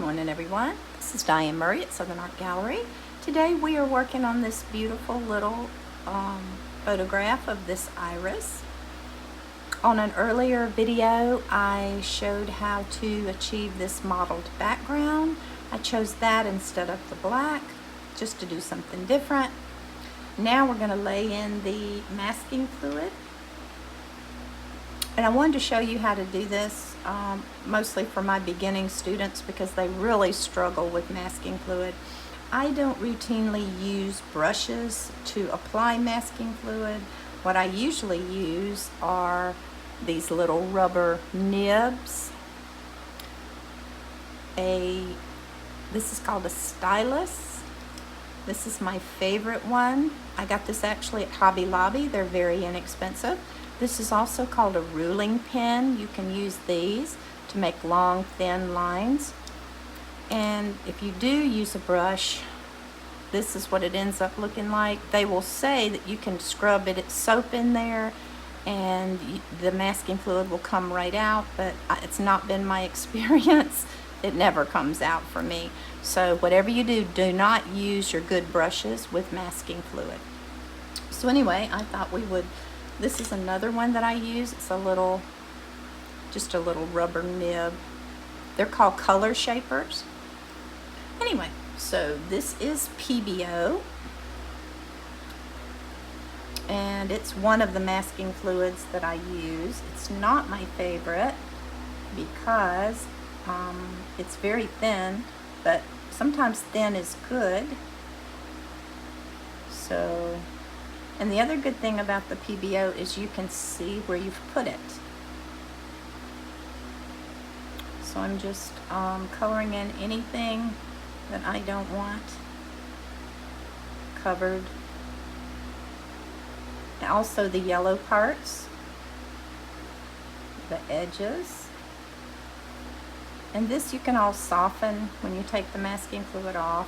morning, everyone. This is Diane Murray at Southern Art Gallery. Today we are working on this beautiful little photograph of this iris. On an earlier video, I showed how to achieve this mottled background. I chose that instead of the black, just to do something different. Now we're going to lay in the masking fluid. And I wanted to show you how to do this, mostly for my beginning students because they really struggle with masking fluid. I don't routinely use brushes to apply masking fluid. What I usually use are these little rubber nibs. This is called a stylus. This is my favorite one. I got this actually at Hobby Lobby. They're very inexpensive. This is also called a ruling pen. You can use these to make long, thin lines. And if you do use a brush, this is what it ends up looking like. They will say that you can scrub it, soap in there, and the masking fluid will come right out, but it's not been my experience. It never comes out for me. So whatever you do, do not use your good brushes with masking fluid. So anyway, I thought we would. This is another one that I use. It's just a little rubber nib. They're called color shapers. Anyway, so this is PBO. And it's one of the masking fluids that I use. It's not my favorite because it's very thin, but sometimes thin is good. So, and the other good thing about the PBO is you can see where you've put it. So I'm just coloring in anything that I don't want covered. And also the yellow parts, the edges. And this you can all soften when you take the masking fluid off.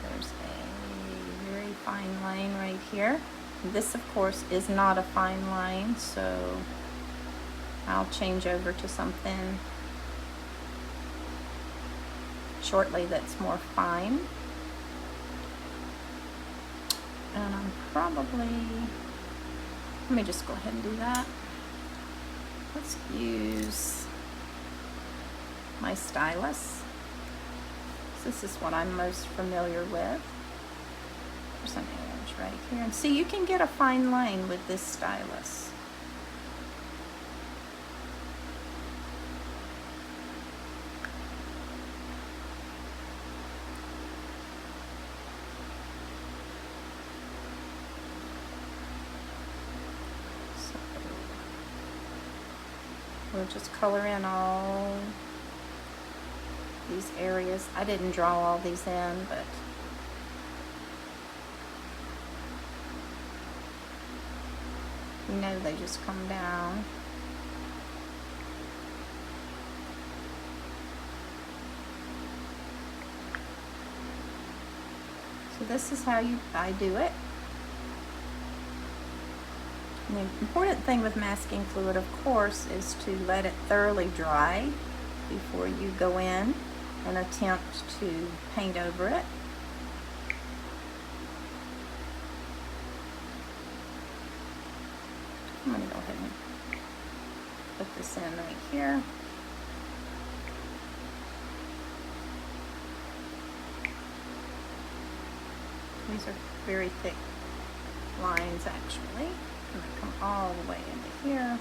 There's a very fine line right here. This, of course, is not a fine line, so I'll change over to something shortly that's more fine. And I'm probably, let me just go ahead and do that. Let's use my stylus. This is what I'm most familiar with. There's an edge right here. And see, you can get a fine line with this stylus. We'll just color in all these areas. I didn't draw all these in, but you know they just come down. So this is how I do it. And the important thing with masking fluid, of course, is to let it thoroughly dry before you go in and attempt to paint over it. I'm going to go ahead and put this in right here. These are very thick lines, actually. I'm going to come all the way into here.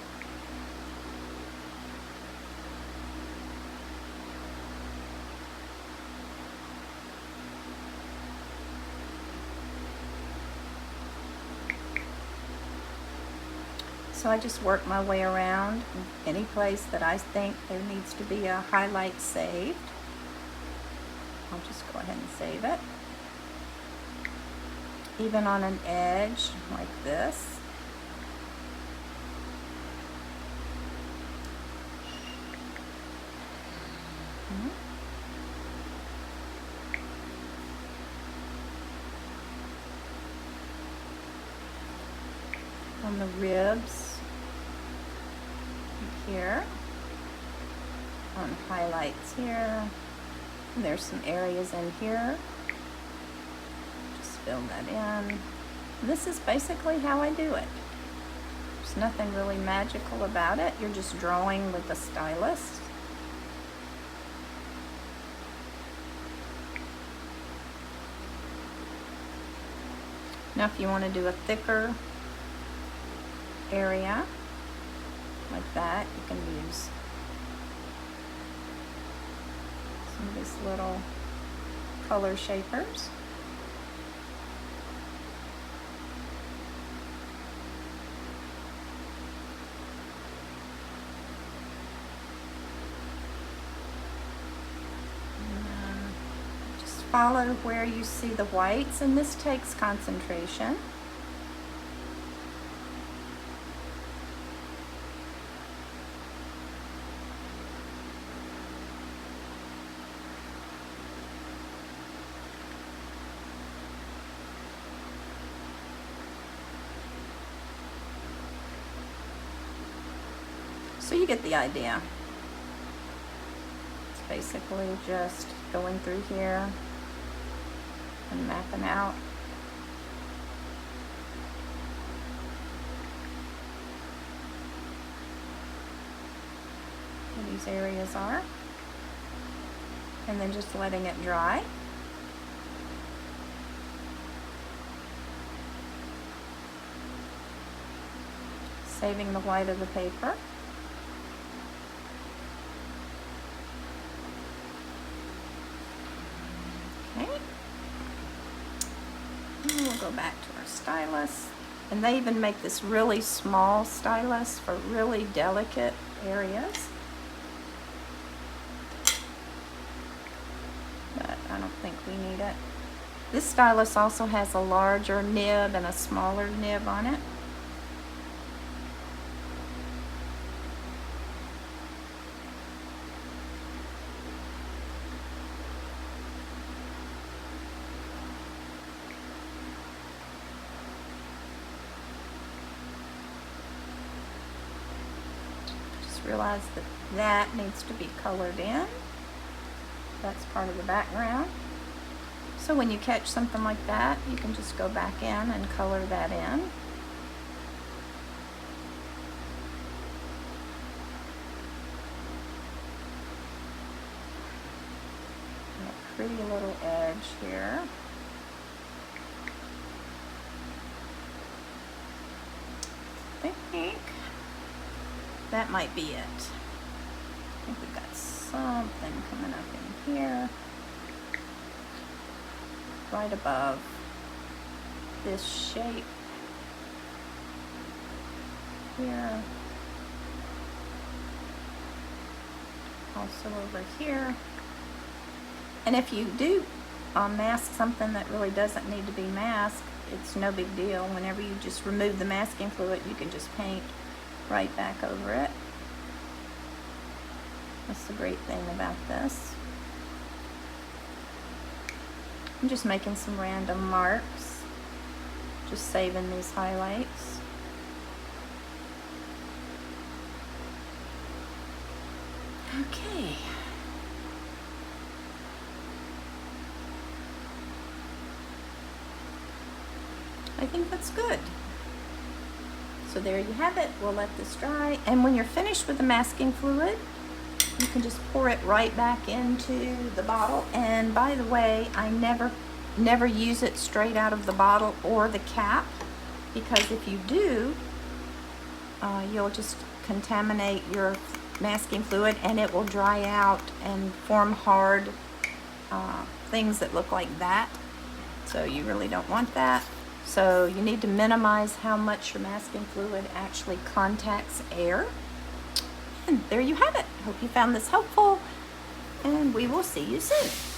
So I just work my way around any place that I think there needs to be a highlight saved. I'll just go ahead and save it. Even on an edge like this. On the ribs here. on highlights here. And there's some areas in here. Just fill that in. And this is basically how I do it. There's nothing really magical about it. You're just drawing with the stylus. Now if you want to do a thicker area like that, you can use some of these little color shapers. Follow where you see the whites, and this takes concentration. So you get the idea. It's basically just going through here and mapping out where these areas are, and then just letting it dry. Saving the white of the paper. We'll go back to our stylus, and they even make this really small stylus for really delicate areas, but I don't think we need it. This stylus also has a larger nib and a smaller nib on it. Realize that that needs to be colored in. That's part of the background. So when you catch something like that, you can just go back in and color that in. And a pretty little edge here. I think that might be it. I think we've got something coming up in here, right above this shape here, also over here. And if you do mask something that really doesn't need to be masked, it's no big deal. Whenever you just remove the masking fluid, you can just paint right back over it. That's the great thing about this. I'm just making some random marks, just saving these highlights. Okay. I think that's good. So there you have it. We'll let this dry. And when you're finished with the masking fluid, you can just pour it right back into the bottle. And by the way, I never use it straight out of the bottle or the cap, because if you do, you'll just contaminate your masking fluid and it will dry out and form hard things that look like that. So you really don't want that. So you need to minimize how much your masking fluid actually contacts air. And there you have it. Hope you found this helpful, and we will see you soon.